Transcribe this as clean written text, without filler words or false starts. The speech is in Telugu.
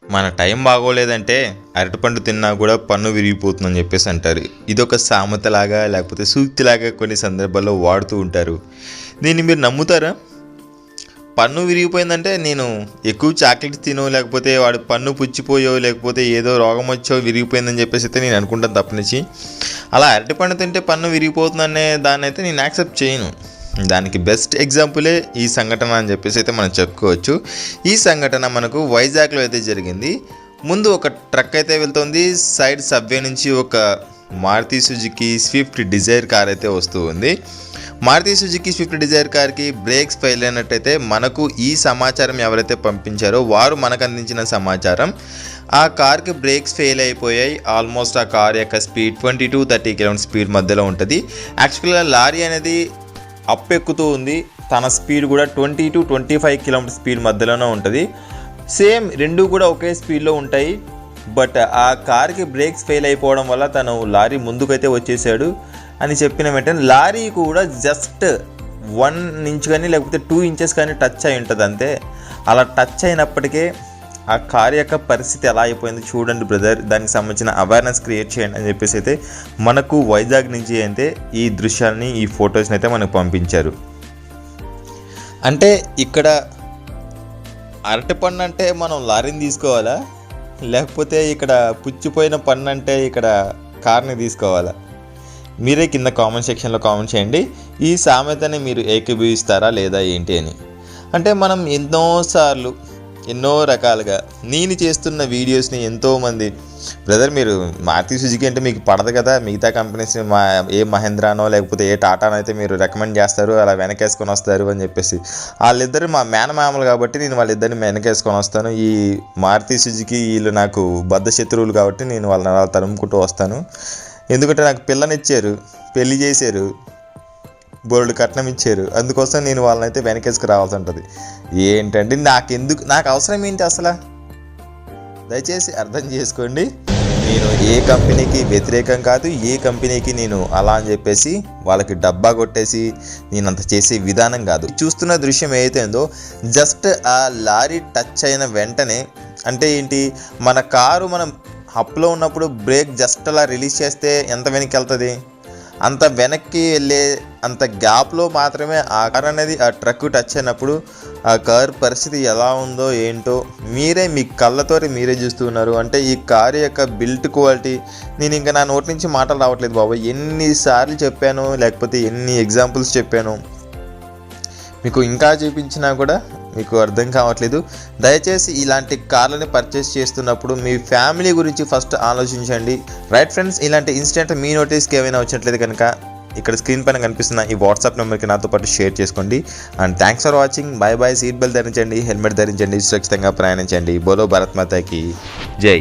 మన టైం బాగోలేదంటే అరటిపండు తిన్నా కూడా పన్ను విరిగిపోతుందని చెప్పేసి అంటారు. ఇదొక సామెతలాగా లేకపోతే సూక్తిలాగా కొన్ని సందర్భాల్లో వాడుతూ ఉంటారు. దీన్ని మీరు నమ్ముతారా? పన్ను విరిగిపోయిందంటే నేను ఎక్కువ చాక్లెట్స్ తినో లేకపోతే వాడు పన్ను పుచ్చిపోయో లేకపోతే ఏదో రోగం వచ్చో విరిగిపోయిందని చెప్పేసి అయితే నేను అనుకుంటాను తప్పనిచ్చి. అలా అరటిపండు తింటే పన్ను విరిగిపోతుందనే దాన్ని అయితే నేను యాక్సెప్ట్ చేయను. దానికి బెస్ట్ ఎగ్జాంపులే ఈ సంఘటన అని చెప్పేసి అయితే మనం చెప్పుకోవచ్చు. ఈ సంఘటన మనకు వైజాగ్లో అయితే జరిగింది. ముందు ఒక ట్రక్ అయితే వెళ్తుంది, సైడ్ సబ్వే నుంచి ఒక Maruti Suzuki Swift Dzire car అయితే వస్తూ ఉంది. మారుతి సుజుకి స్విఫ్ట్ డిజైర్ కార్కి బ్రేక్స్ ఫెయిల్ అయినట్టయితే మనకు ఈ సమాచారం ఎవరైతే పంపించారో వారు మనకు అందించిన సమాచారం, ఆ కార్కి బ్రేక్స్ ఫెయిల్ అయిపోయాయి. ఆల్మోస్ట్ ఆ కార్ యొక్క స్పీడ్ 20 to 30 km స్పీడ్ మధ్యలో ఉంటుంది. యాక్చువల్గా లారీ అనేది అప్ ఎక్కుతూ ఉంది, తన స్పీడ్ కూడా 20 to 25 km స్పీడ్ మధ్యలోనే ఉంటుంది. సేమ్ రెండు కూడా ఒకే స్పీడ్లో ఉంటాయి. బట్ ఆ కార్కి బ్రేక్స్ ఫెయిల్ అయిపోవడం వల్ల తను లారీ ముందుకైతే వచ్చేసాడు అని చెప్పిన వెంటనే లారీ కూడా జస్ట్ 1 inch కానీ లేకపోతే 2 inches కానీ టచ్ అయి ఉంటుంది అంతే. అలా టచ్ అయినప్పటికే ఆ కార్ యొక్క పరిస్థితి ఎలా అయిపోయింది చూడండి బ్రదర్, దానికి సంబంధించిన అవేర్నెస్ క్రియేట్ చేయండి అని చెప్పేసి అయితే మనకు వైజాగ్ నుంచి అయితే ఈ దృశ్యాన్ని ఈ ఫొటోస్ని అయితే మనకు పంపించారు. అంటే ఇక్కడ అరటిపండు అంటే మనం లారీని తీసుకోవాలా, లేకపోతే ఇక్కడ పుచ్చిపోయిన పన్ను అంటే ఇక్కడ కార్ని తీసుకోవాలా? మీరే కింద కామెంట్ సెక్షన్లో కామెంట్ చేయండి. ఈ సామెతని మీరు ఏకీభవిస్తారా లేదా ఏంటి అని. అంటే మనం ఎన్నోసార్లు ఎన్నో రకాలుగా నేను చేస్తున్న వీడియోస్ని ఎంతోమంది బ్రదర్ మీరు మారుతి సుజుకి అంటే మీకు పడదు కదా, మిగతా కంపెనీస్ని ఏ మహేంద్రానో లేకపోతే ఏ టాటానో అయితే మీరు రికమెండ్ చేస్తారు, అలా వెనకేసుకొని వస్తారు అని చెప్పేసి. వాళ్ళిద్దరు మా మేనమామలు కాబట్టి నేను వాళ్ళిద్దరిని వెనకేసుకొని వస్తాను. ఈ మారుతి సుజుకి వీళ్ళు నాకు బద్ధ శత్రువులు కాబట్టి నేను వాళ్ళని అలా తరుముకుంటూ వస్తాను. ఎందుకంటే నాకు పిల్లనిచ్చారు, పెళ్లి చేశారు, బోర్డు కట్నం ఇచ్చారు, అందుకోసం నేను వాళ్ళని అయితే వెనకేసుకు రావాల్సి ఉంటుంది. ఏంటంటే నాకు అవసరం ఏంటి అసలు? దయచేసి అర్థం చేసుకోండి. నేను ఏ కంపెనీకి వ్యతిరేకం కాదు, ఏ కంపెనీకి నేను అలా అని చెప్పేసి వాళ్ళకి డబ్బా కొట్టేసి నేను అంత చేసే విధానం కాదు. చూస్తున్న దృశ్యం ఏదైతుందో జస్ట్ ఆ లారీ టచ్ అయిన వెంటనే, అంటే ఏంటి, మన కారు మనం అప్లో ఉన్నప్పుడు బ్రేక్ జస్ట్ అలా రిలీజ్ చేస్తే ఎంత వెనక్కి వెళ్తుంది, అంత వెనక్కి వెళ్ళే అంత గ్యాప్లో మాత్రమే ఆ కార్ అనేది ఆ ట్రక్ టచ్ అయినప్పుడు ఆ కార్ పరిస్థితి ఎలా ఉందో ఏంటో మీరే మీ కళ్ళతో మీరే చూస్తున్నారు. అంటే ఈ కారు యొక్క బిల్ట్ క్వాలిటీ నేను ఇంకా నా నోటి నుంచి మాటలు రావట్లేదు బాబు. ఎన్నిసార్లు చెప్పాను, లేకపోతే ఎన్ని ఎగ్జాంపుల్స్ చెప్పాను, మీకు ఇంకా చూపించినా కూడా మీకు అర్థం కావట్లేదు. దయచేసి ఇలాంటి కార్లని పర్చేస్ చేస్తున్నప్పుడు మీ ఫ్యామిలీ గురించి ఫస్ట్ ఆలోచించండి. రైట్ ఫ్రెండ్స్, ఇలాంటి ఇన్సిడెంట్ మీ నోటీస్కి ఏమైనా వచ్చినట్లేదు కనుక ఇక్కడ స్క్రీన్ పైన కనిపిస్తున్న ఈ వాట్సాప్ నెంబర్కి నాతో పాటు షేర్ చేసుకోండి. And thanks for watching. Bye bye. Seat belt ధరించండి, హెల్మెట్ ధరించండి, సురక్షితంగా ప్రయాణించండి. బోలో భారత్ మాతాకి జై.